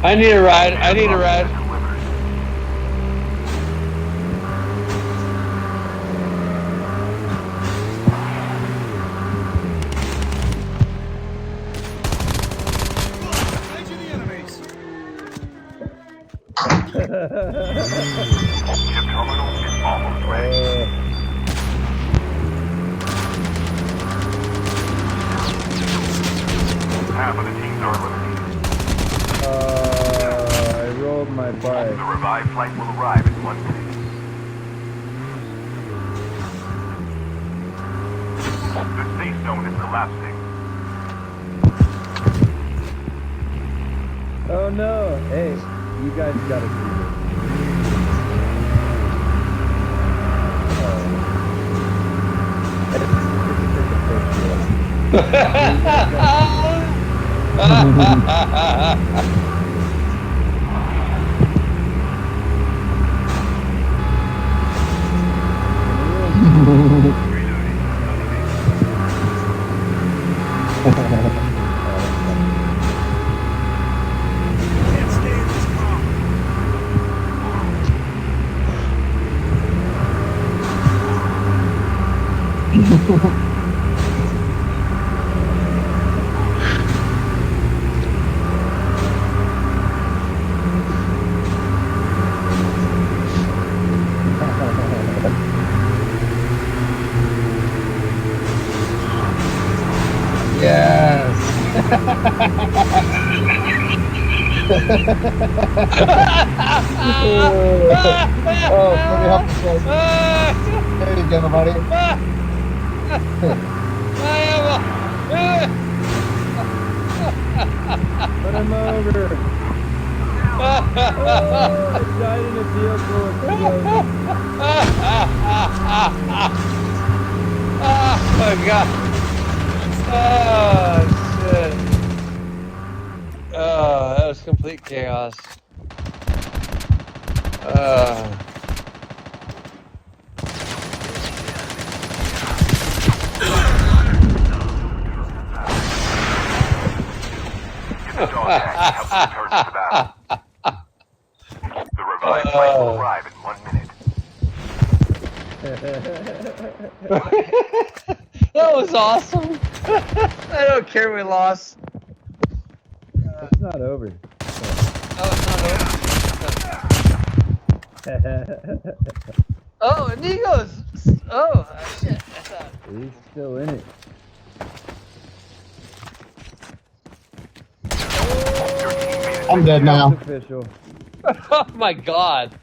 I need a ride. I need a ride. Chip terminal is almost ready. Half of the teams are eliminated. I rolled my bike. The revived flight will arrive in 1 minute. The safe zone is collapsing. Oh no! Hey, you guys gotta see this. Yes. Oh, let me help you guys. There you go, buddy. Put him over. Oh, I died in a vehicle explosion. Oh my god. Oh shit. Oh, that was complete chaos. Get the dog tag and help them return to the battle. The revived flight will arrive in 1 minute. That was awesome. I don't care we lost. It's not over. Oh, it's not over. Oh, and he goes. Oh, shit. I thought. He's still in it. I'm dead now. Official. Oh my god.